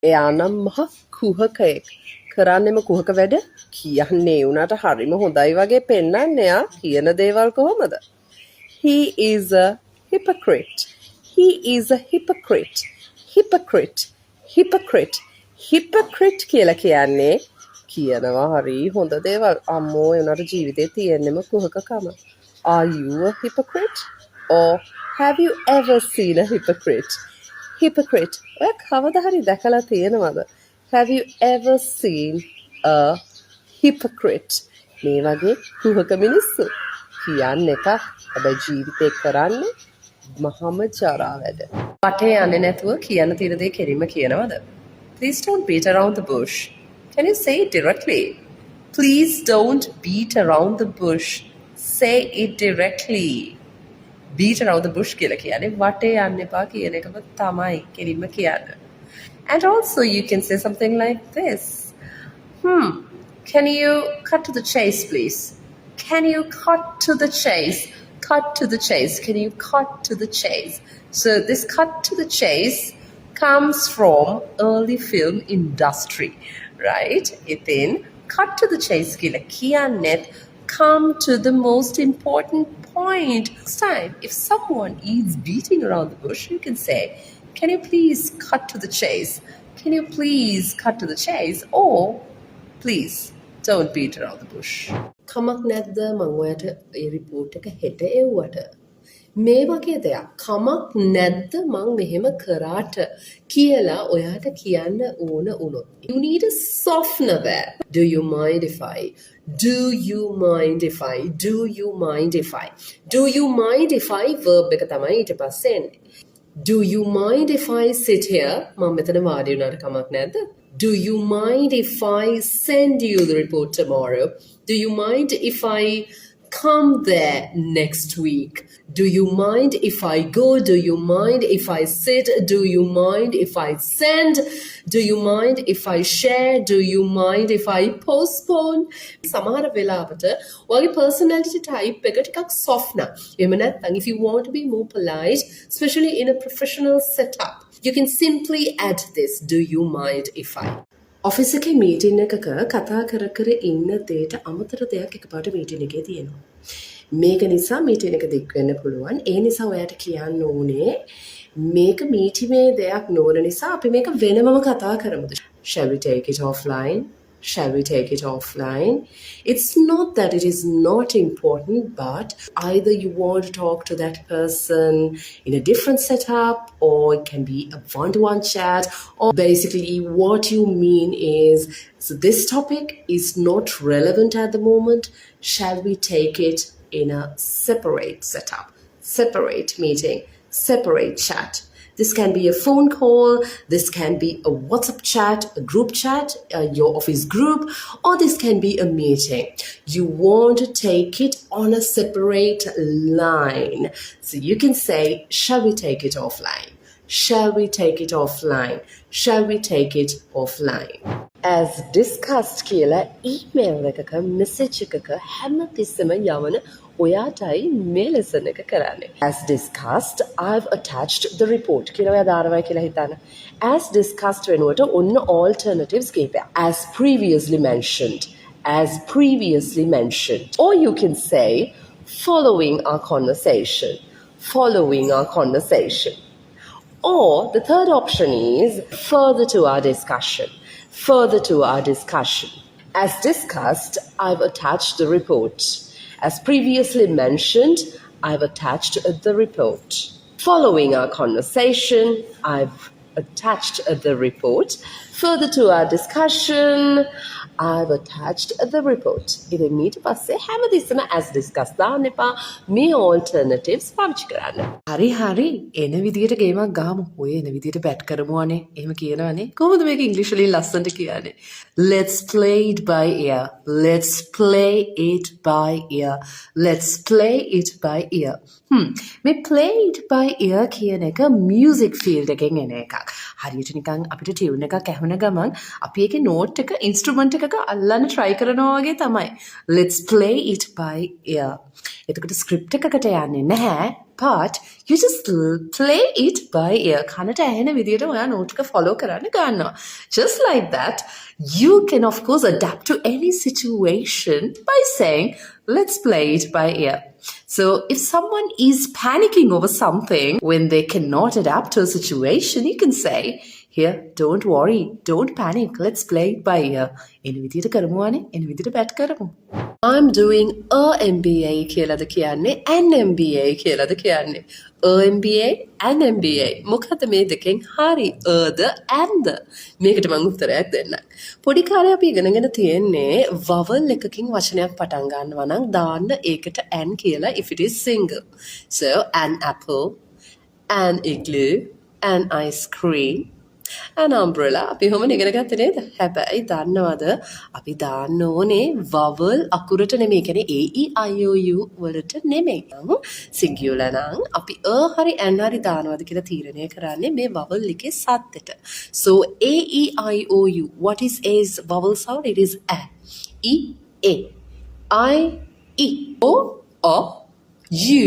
එයා නම් මහ කුහකයෙක්. කරන්නෙම කුහක වැඩ. කියන්නේ උනාට හරිම හොඳයි වගේ පෙන්නන්නේ යා කියන දේවල් කොහොමද? He is a hypocrite. He is a hypocrite. Hypocrite. Hypocrite. Hypocrite කියලා කියන්නේ කියනවා හරි හොඳ දේවල්. අම්මෝ ඒ උනාට ජීවිතේ තියෙන්නෙම කුහකකම. Are you a hypocrite? Or have you ever seen a hypocrite? Hypocrite. ඔය කවදා හරි දැකලා තියෙනවද? Have you ever seen a hypocrite? මේ වගේ කුහක මිනිස්සු කියන්න එකක්. හැබැයි ජීවිතේ කරන්නේ මහම ජරා වැඩ. පටේ යන්නේ නැතුව කියන තියෙන දේ කෙලින්ම කියනවද? Please don't beat around the bush. Can you say it directly? Please don't beat around the bush. Say it directly. Beat around the bush කියලා කියන්නේ වටේ යන්න එපා කියන එකම තමයි කෙලින්ම කියන්න. And also you can say something like this. Can you cut to the chase, please? Can you cut to the chase? Cut to the chase. Can you cut to the chase? So this cut to the chase comes from early film industry, right? Ithin cut to the chase කියලා කියන්නේ come to the most important point. Next time, if someone is beating around the bush, you can say, can you please cut to the chase? Can you please cut to the chase? Or please don't beat around the bush. කමක් නැද්ද මම ඔයාලට ඒ report එක හෙට එව්වට? මේ වගේ දෙයක් කමක් නැද්ද මං මෙහෙම කරාට කියලා ඔයාට කියන්න ඕන වුණොත්. You need a softener there. Do you mind if I? Do you mind if I? Do you mind if I? Do you mind if I verb එක තමයි ඊට පස්සේ එන්නේ. Do you mind if I sit here? මම මෙතන වාඩි වුණාට කමක් නැද්ද? Do you mind if I send you the report tomorrow? Do you mind if I come there next week? Do you mind if I go? Do you mind if I sit? Do you mind if I send? Do you mind if I share? Do you mind if I postpone? සමහර වෙලාවට ඔයාගේ personality type එක ටිකක් soft නා. එහෙම නැත්නම් if you want to be more polite, especially in a professional setup, you can simply add this. Do you mind if I? Office එකේ meeting එකක කතා කර කර ඉන්න දෙයට අමතර දෙයක් එකපාරට මීටින් එකේ තියෙනවා. මේක නිසා මීටින් එක දික් වෙන්න පුළුවන්. ඒ නිසා ඔයාට කියන්න ඕනේ මේක මීටිමේ දෙයක් නොවන නිසා අපි මේක වෙනමම කතා කරමුද? Shall we take it offline? Shall we take it offline? It's not that it is not important, but either you want to talk to that person in a different setup, or it can be a one-to-one chat, or basically what you mean is, so this topic is not relevant at the moment. Shall we take it in a separate setup, separate meeting, separate chat? This can be a phone call, this can be a WhatsApp chat, a group chat, your office group, or this can be a meeting. You want to take it on a separate line. So you can say, shall we take it offline? Shall we take it offline? Shall we take it offline? As discussed කියලා email එකක message එකක හැමතිස්සෙම යවන ඔයාටයි මේ lesson එක කරන්නේ. As discussed, I've attached the report කියලා ඔයා දානවා කියලා හිතන්න. As discussed වෙනුවට ඔන්න alternatives කීපයක්. As previously mentioned. As previously mentioned. Or you can say following our conversation. Following our conversation. Or the third option is further to our discussion. Further to our discussion. As discussed, I've attached the report. As previously mentioned, I've attached the report. Following our conversation, I've attached the report. Further to our discussion, I've attached the report. ඉතින් ඊට පස්සේ හැමදෙස්සම as discussed දාන්න එපා. මේ alternatives පාවිච්චි කරන්න. හරි එන විදියට ගේමක් ගහමු. ඔය එන විදියට බැට් කරමු අනේ. එහෙම කියනවනේ. කොහොමද මේක ඉංග්‍රීසි වලින් ලස්සනට කියන්නේ? Let's play it by ear. Let's play it by ear. Let's play it by ear. මේ play it by ear කියන එක music field එකෙන් එන එකක්. හරියට නිකන් අපිට ටියුන් එකක් ඇහුන ගමන් අපි ඒකේ note එක instrument එකක අල්ලන්න try කරනවා වගේ තමයි. Let's play it by ear. එතකොට script එකකට යන්නේ නැහැ. but you just play it by ear. කනට ඇහෙන විදියට ඔයා note එක follow කරන්න ගන්නවා. Just like that, you can of course adapt to any situation by saying, let's play it by ear. So if someone is panicking over something when they cannot adapt to a situation, you can say, here, don't worry, don't panic, let's play it by ear. එන විදියට කරමු අනේ, එන විදියට bat කරමු. I'm doing a MBA කියලාද කියන්නේ an MBA කියලාද කියන්නේ? A MBA an MBA මොකද මේ දෙකෙන් හරි අද and මේකට මම උත්තරයක් දෙන්නම්. පොඩි කාලේ අපි ඉගෙනගෙන තියෙන්නේ vowel එකකින් වචනයක් පටන් ගන්නවා නම් දාන්න ඒකට an කියලා if it is single. So an apple, an igloo, an ice cream, an umbrella. අපි හොම ඉගෙන ගත්තේ නේද? හැබැයි දන්නවද අපි දාන්න ඕනේ vowel අකුරට නෙමෙයි. කියන්නේ A E I O U වලට නෙමෙයි. singular නම් අපි a හරි an හරි දානවද කියලා තීරණය කරන්නේ මේ vowel එකේ සද්දෙට. So A E I O U. What is A's vowel sound? It is a. E A. I E. O O U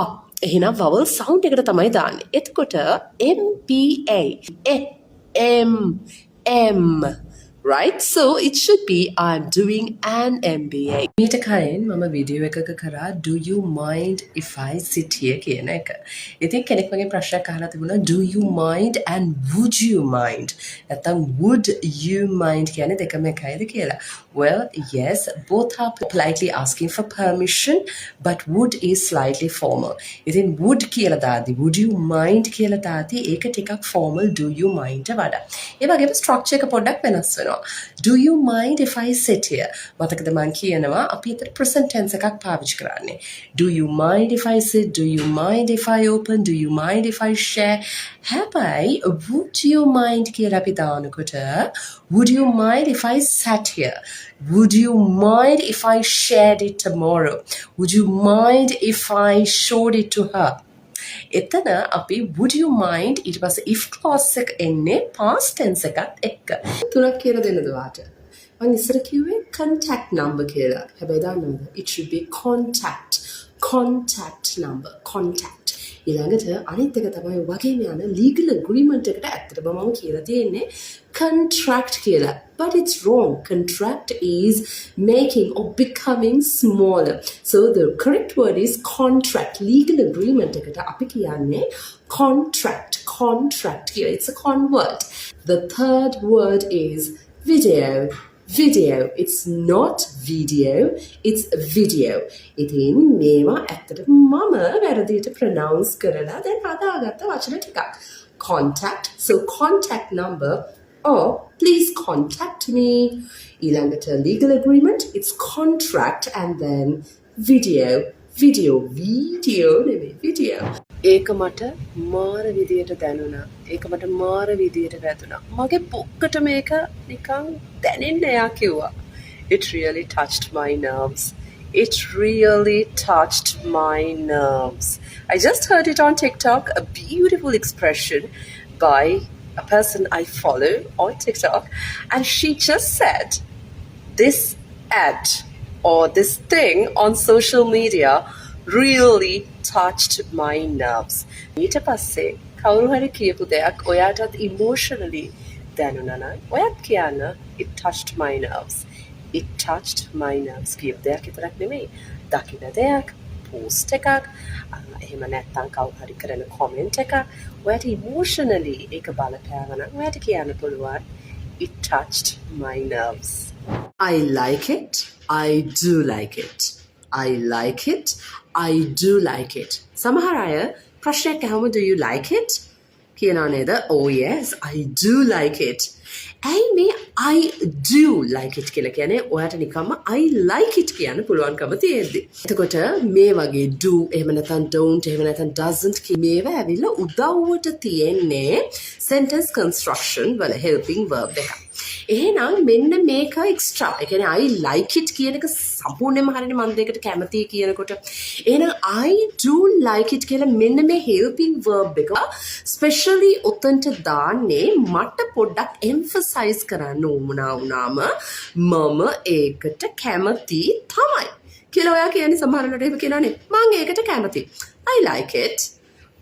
A. එහෙනම් vowel sound එකට තමයි දාන්නේ. එතකොට MPA. M. Right? So it should be I'm doing an MBA. මීට කලින් මම video එකක කරා do you mind if I sit here කියන එක. ඉතින් කෙනෙක් මගෙන් ප්‍රශ්නයක් අහලා තිබුණා do you mind and would you mind? නැත්නම් would you mind කියන්නේ දෙකම එකයිද කියලා. Well, yes, both are politely asking for permission, but would is slightly formal. ඉතින් would කියලා දාද්දි would you mind කියලා දාද්දි ඒක ටිකක් formal do you mind වඩා. ඒ වගේම structure එක පොඩ්ඩක් වෙනස් වෙනවා. Do you mind if I sit here? මතකද මම කියනවා අපි ඒතර present tense එකක් පාවිච්චි කරන්නේ. Do you mind if I sit? Do you mind if I open? Do you mind if I share? හැබැයි would you mind කියලා අපි දානකොට would you mind if I sat here? Would you mind if I shared it tomorrow? Would you mind if I showed it to her? එතන අපි would you mind ඊට පස්සේ if clause එක එන්නේ past tense එකත් එක්ක. තුනක් කියලා දෙන්නද වාට? මම ඉස්සර කිව්වේ contact number කියලා. හැබැයි දන්නවද? It should be contact number. Contact. ඊළඟට අනිත් එක තමයි වගේම යන legal agreement එකට ඇත්තටම මම කියලා තියෙන්නේ contract කියලා. But it's wrong. Contract is making or becoming smaller. So the correct word is contract. Legal agreement එකට අපි කියන්නේ contract. Here it's a con word. The third word is video. It's not video, it's video. ඉතින් මේවා ඇත්තට මම වැරදියට pronounce කරලා දැන් හදාගත්ත වචන ටිකක්. Contact. So contact number or please contact me. ඊළඟට legal agreement, it's contract and then video. Video නෙමෙයි. ඒක මට මාර විදියට දැනුණා. ඒක මට මාර විදියට වැදුණා. මගේ පොක්කට මේක නිකන් දැනෙන්න එයා කිව්වා. It really touched my nerves. I just heard it on TikTok, a beautiful expression by a person I follow on TikTok, and she just said this ad or this thing on social media really touched my nerves. ඊට පස්සේ කවුරු හරි කියපු දෙයක් ඔයාටත් emotionally දැනුණා නම් ඔයත් කියන්න it touched my nerves. It touched my nerves කියපු දෙයක් විතරක් නෙමෙයි. දකින්න දෙයක්, post එකක්, එහෙම නැත්නම් කවුරු හරි කරන comment එකක් ඔයාට emotionally ඒක බලපෑවා නම් ඔයාට කියන්න පුළුවන් it touched my nerves. I like it. I do like it. I like it. I do like it. සමහර අය ප්‍රශ්නයක් අහම do you like it? කියනවා නේද? Oh yes, I do like it. ඇයි මේ I do like it කියලා කියන්නේ ඔයාට නිකම්ම I like it කියන්න පුළුවන්කම තියෙද්දි. එතකොට මේ වගේ do එහෙම නැත්නම් don't එහෙම නැත්නම් doesn't මේවා ඇවිල්ලා උදව්වට තියෙන්නේ sentence construction වල helping verb එක. එහෙනම් මෙන්න මේක extra. ඒ කියන්නේ I like it කියන එක සම්පූර්ණයෙන්ම හරියනේ මම දෙකට කැමතියි කියනකොට. එහෙනම් I do like it කියලා මෙන්න මේ helping verb එක specially උතන්ට දාන්නේ මට පොඩ්ඩක් emphasize කරන්න උවමනා වුණාම මම ඒකට කැමති තමයි. කියලා ඔයා කියන්නේ සමහරවිට එහෙම කියනවානේ. මං ඒකට කැමති. I like it.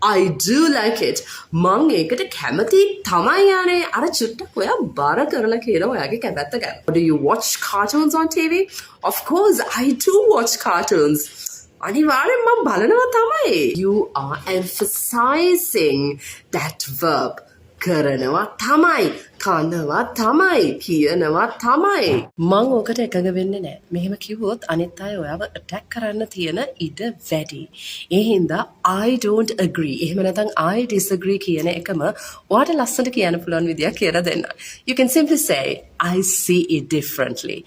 I do like it. මං ඒකට කැමති තමයි යන්නේ. අර චුට්ටක් ඔයා බර කරලා කියලා ඔයාගේ කැමැත්ත ගන්න. Do you watch cartoons on TV? Of course I do watch cartoons. අනිවාර්යෙන් මම බලනවා තමයි. You are emphasizing that verb. කරනවා තමයි, කනවා තමයි, කියනවා තමයි. මං ඕකට එකඟ වෙන්නේ නැහැ. මෙහෙම කිව්වොත් අනිත් අය ඔයාව ඇටැක් කරන්න තියෙන ඉඩ වැඩි. ඒ හින්දා I don't agree. එහෙම නැත්නම් I disagree කියන එකම ඔයාට ලස්සනට කියන්න පුළුවන් විදියක් කියලා දෙන්න. You can simply say I see it differently.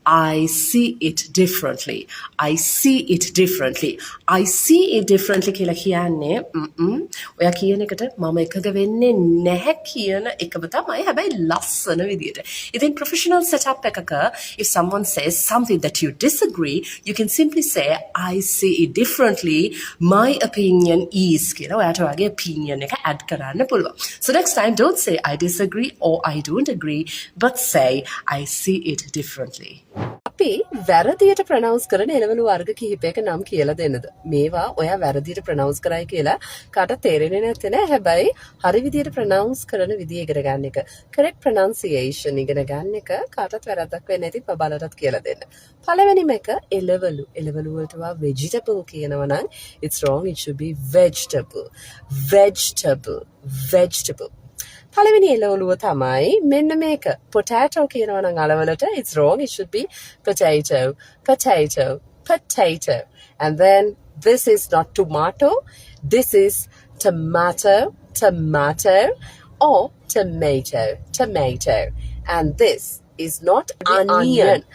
I see it differently. I see it differently. I see it differently කියලා කියන්නේ ඔයා කියන එකට මම එකඟ වෙන්නේ නැහැ කියන එකම තමයි. හැබැයි ලස්සන විදියට. ඉතින් professional setup එකක if someone says something that you disagree, you can simply say I see it differently. My opinion is කියලා ඔයාට ඔයාගේ opinion එක add කරන්න පුළුවන්. So next time don't say I disagree or I don't agree, but say I see it differently. අපි වැරදියට ප්‍රනවුන්ස් කරන එළවලු වර්ග කිහිපයක නම් කියලා දෙන්නද? මේවා ඔයා වැරදියට ප්‍රනවුන්ස් කරයි කියලා කාට තේරෙන්නේ නැත්තේ නෑ. හැබැයි හරි විදියට ප්‍රනවුන්ස් කරන විදිය ඉගෙන ගන්න එක, correct pronunciation ඉගෙන ගන්න එක කාටත් වැරද්දක් වෙන්නේ නැති බබලටත් කියලා දෙන්න. පළවෙනිම එක එළවලු. එළවලු වලට වා vegetable කියනවා නම් it's wrong, it should be vegetable. Vegetable. Vegetable. පළවෙනි එළවලුව තමයි මෙන්න මේක. potato කියනවා නම් අලවලට it's wrong, it should be potato. Potato. Potato. And then this is not tomato, this is tomato. Tomato. Or tomato. Tomato. And this is not onion.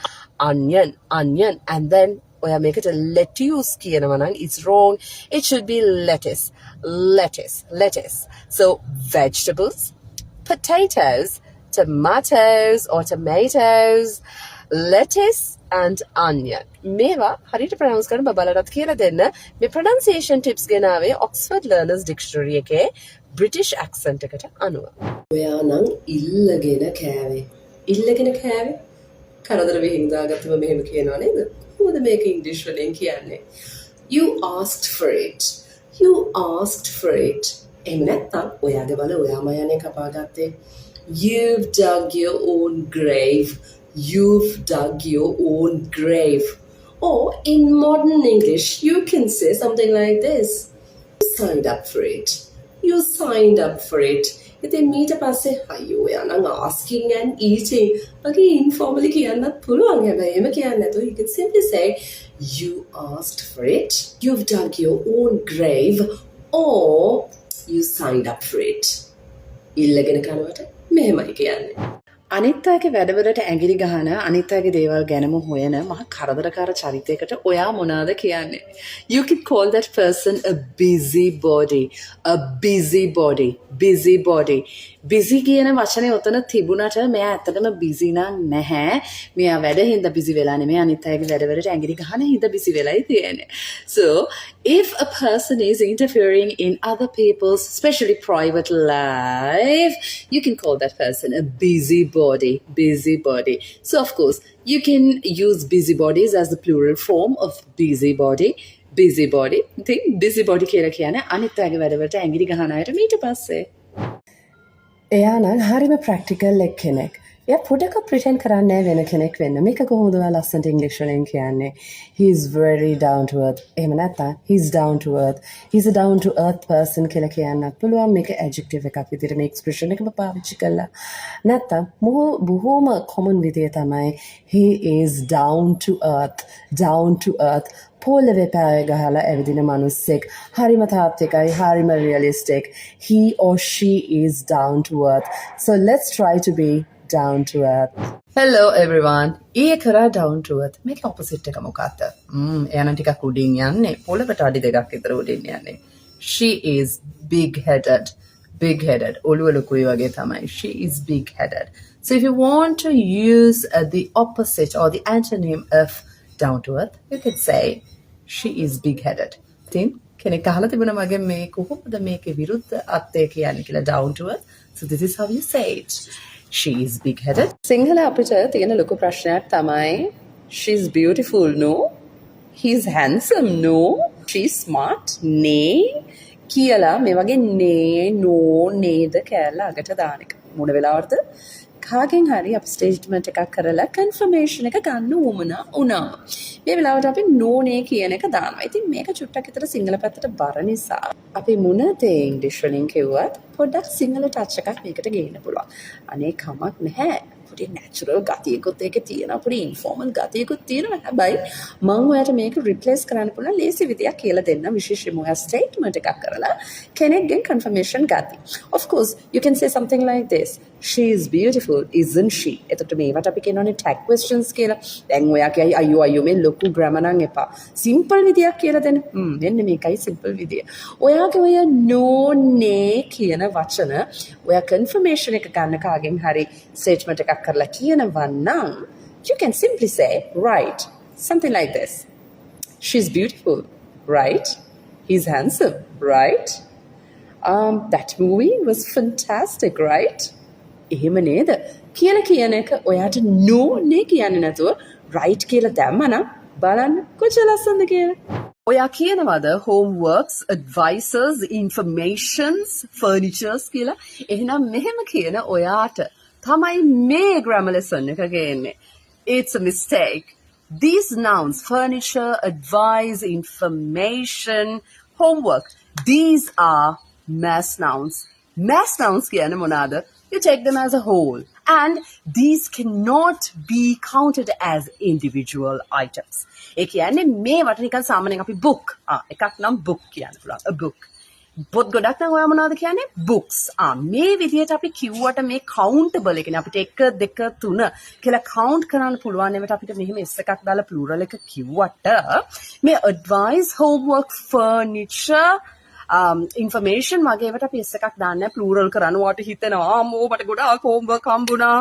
Onion. Onion. And then ඔයා මේකට lettuce කියනවා නම් it's wrong, it should be lettuce. Lettuce. Lettuce. So vegetables, potatoes, tomatoes or tomatoes, lettuce and onion. මේවා හරියට ප්‍රනවුන්ස් කරන්න බබලටත් කියලා දෙන්න. මේ pronunciation tips ගෙනාවේ Oxford Learners Dictionary එකේ British accent එකට අනුව. ඔයා නම් ඉල්ලගෙන කෑවේ. ඉල්ලගෙන කෑවේ? කරදර වෙහින් දාගත්තම මෙහෙම කියනවා නේද? කොහොමද මේක ඉංග්‍රීසි වලින් කියන්නේ? You asked for it. You asked for it. එහෙම නැත්නම් ඔයාගේ බල ඔයාම යන්නේ කපාගත්තේ. You've dug your own grave. You've dug your own grave. Or in modern English, you can say something like this. You signed up for it. You signed up for it. ඉතින් මීට පස්සේ අයියෝ ඔයා නම් asking and eating වගේ informally කියන්නත් පුළුවන්. හැබැයි එහෙම කියන්නේ නැතුව you can simply say you asked for it. You've dug your own grave. Or you signed up for it. ඉල්ලගෙන කනවට මෙහෙමයි කියන්නේ. අනිත් අයගේ වැඩවලට ඇඟිලි ගහන අනිත් අයගේ දේවල් ගැනම හොයන මහ කරදරකාර චරිතයකට ඔයා මොනවාද කියන්නේ? You can call that person a busybody. A busybody. Busybody. Busy කියන වචනේ උතන තිබුණට මෙයා ඇත්තටම busy නම් නැහැ. මෙයා වැඩ හින්දා busy වෙලා නෙමෙයි අනිත් අයගේ වැඩවලට ඇඟිලි ගහන හින්දා busy වෙලායි තියෙන්නේ. So, if a person is interfering in other people's, especially private life, you can call that person a busybody. Busybody. So, of course, you can use busybodies as the plural form of busybody. Busybody. ඉතින් busybody කියලා කියන්නේ අනිත් අයගේ වැඩවලට ඇඟිලි ගහන අයට ඊට පස්සේ. එයා නම් හරිම ප්‍රැක්ටිකල් එක්කෙනෙක්. එයා පොඩක ප්‍රිටෙන්ඩ් කරන්නේ වෙන කෙනෙක් වෙන්න. මේක කොහොමද ඔයා ලස්සනට ඉංග්‍රීසි වලින් කියන්නේ? He is very down to earth. එහෙම නැත්නම් he's down to earth. He's a down to earth person කියලා කියන්නත් පුළුවන්. මේක adjective එකක් විදිහට මේ expression එකම පාවිච්චි කළා. නැත්නම් බොහොම common විදිය තමයි he is down to earth. Down to earth. පොළවේ පය ගහලා ඇවිදින මිනිස්සෙක්. හරිම තාත්විකයි, හරිම realistic. He or she is down to earth. So let's try to be down to earth. Hello everyone. ඊයේ කරා down to earth. මේක opposite එක මොකක්ද? එයා නම් ටිකක් උඩින් යන්නේ. පොළවට අඩි දෙකක් විතර උඩින් යන්නේ. She is big-headed. Big-headed. ඔළුව ලොකුයි වගේ තමයි. She is big-headed. So if you want to use the opposite or the antonym of down to earth, you could say she is big-headed. ඉතින් කෙනෙක් අහලා තිබුණා මගේ මේ කොහොමද මේකේ විරුද්ධ අර්ථය කියන්නේ කියලා down to earth. So this is how you say it. She is big-headed. Sinhala අපිට තියෙන ලොකු ප්‍රශ්නයක් තමයි she's beautiful, no? he's handsome. No, she's smart. Nee කියලා මේ වගේ nee no නේද කෑල්ල අගට දාන එක. මොන වෙලාවටද? කාගෙන් හරි අපි ස්ටේට්මන්ට් එකක් කරලා කන්ෆර්මේෂන් එක ගන්න උවමනා වුණාම. මේ වෙලාවට අපි no nee කියන එක දානවා. ඉතින් මේක චුට්ටක් විතර සිංහල පැත්තට බර නිසා අපි මොන දේ ඉංග්‍රීසි වලින් කිව්වත් පොඩ්ඩක් සිංහල ටච් එකක් මේකට ගේන්න පුළුවන්. අනේ කමක් නැහැ. පොඩි නැචරල් ගතියකුත් ඒකේ තියෙනවා. පොඩි ඉන්ෆෝමල් ගතියකුත් තියෙනවා. හැබැයි මම ඔයාලට මේක රිප්ලේස් කරන්න පුළුවන් ලේසි විදියක් කියලා දෙන්න. විශේෂයෙන්ම ඔයා ස්ටේට්මන්ට් එකක් කරලා කෙනෙක්ගෙන් කන්ෆර්මේෂන් ගන්න. Of course, you can say something like this. She is beautiful, isn't she? එතකොට මේවට අපි කියනවානේ tag questions කියලා. දැන් ඔයා කියයි අයියෝ මේ ලොකු grammar නම් එපා. simple විදියක් කියලා දෙන්න. මෙන්න මේකයි simple විදිය. ඔයාගේ ඔය no ne කියන වචන ඔයා confirmation එක ගන්න කාගෙන් හරි statement එකක් කරලා කියනවා නම් you can simply say right, something like this. She's beautiful, right? He's handsome, right? That movie was fantastic, right? එහෙම නේද? කියන එක ඔයාට no නේ කියන්නේ නැතුව right කියලා දැම්මනම් බලන්න කොච්චර ලස්සනද කියලා. ඔයා කියනවාද homeworks, advices, informations, furnitures කියලා? එහෙනම් මෙහෙම කියන ඔයාට තමයි මේ grammar lesson එක ගේන්නේ. It's a mistake. These nouns, furniture, advice, information, homework, these are mass nouns. Mass nouns කියන්නේ මොනවාද? You take them as a whole. And these cannot be counted as individual items. ඒ කියන්නේ මේවට නිකන් සාමාන්‍යයෙන් අපි book. එකක් නම් book කියන්න පුළුවන්. A book. පොත් ගොඩක් නම් ඔයා මොනවද කියන්නේ? Books. මේ විදිහට අපි කිව්වට මේ countable එක නේ අපිට 1 2 3 කියලා count කරන්න පුළුවන් නෙමෙයි අපිට මෙහෙම S එකක් දාලා plural එක කිව්වට මේ advice, homework, furniture, information වගේ ඒවට අපි S එකක් දාන්නේ plural කරන්න වට හිතෙනවා මට ගොඩාක් homework හම්බුණා.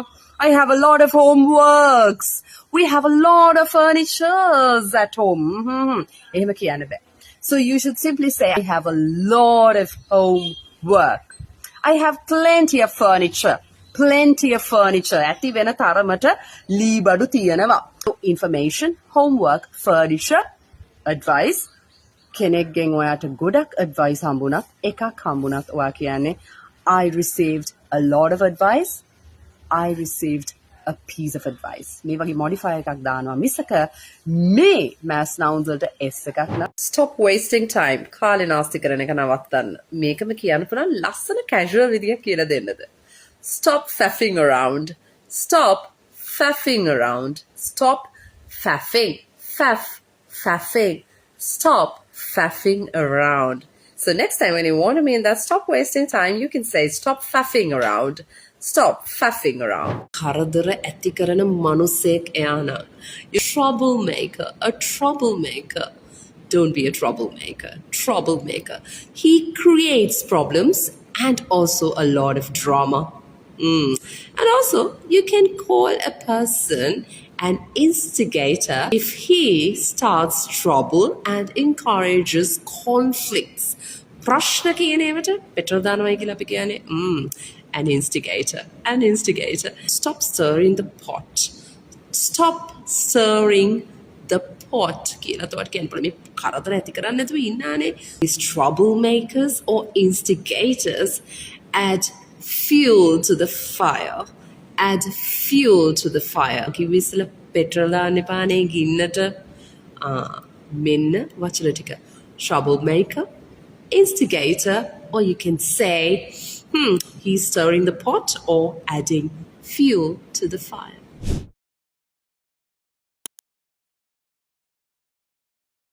I have a lot of homeworks. We have a lot of furnitures at home. එහෙම කියන්න බෑ. So you should simply say, I have a lot of homework. I have plenty of furniture. Plenty of furniture. ඇති වෙන තරමට ලී බඩු තියෙනවා. So information, homework, furniture, advice. කෙනෙක්ගෙන් ඔයාට ගොඩක් advice හම්බුණත් එකක් හම්බුණත් ඔයා කියන්නේ I received a lot of advice. I received a piece of advice. මේ වගේ modifier එකක් දානවා මිසක මේ mass nouns වලට s එකක් නෑ. Stop wasting time. කාලේ නාස්ති කරන එක නවත්තන්න. මේකම කියන්න පුළුවන් ලස්සන casual විදියක් කියලා දෙන්නද. Stop faffing around. Stop faffing around. Stop faffing. Faffing. Stop faffing around. So next time when you want to mean that stop wasting time, you can say stop faffing around. Stop faffing around. කරදර ඇති කරන මනුස්සයෙක් එයා නම්. You're a troublemaker. A troublemaker. Don't be a troublemaker. Troublemaker. He creates problems and also a lot of drama. And also, you can call a person an instigator if he starts trouble and encourages conflicts. ප්‍රශ්න කියන ඒවට petrol දානවා කියලා අපි කියන්නේ an instigator. Stop stirring the pot. Stop stirring the pot කියලා තවත් කියන්න පුළුවන්. මේ කරදර ඇති කරන්නේ නැතුව ඉන්නානේ. These troublemakers or instigators add fuel to the fire. Add fuel to the fire. කිවිසල පෙට්‍රල් දාන්න එපානේ ගින්නට. මෙන්න වචන ටික. Troublemaker, instigator, or you can say he's stirring the pot or adding fuel to the fire.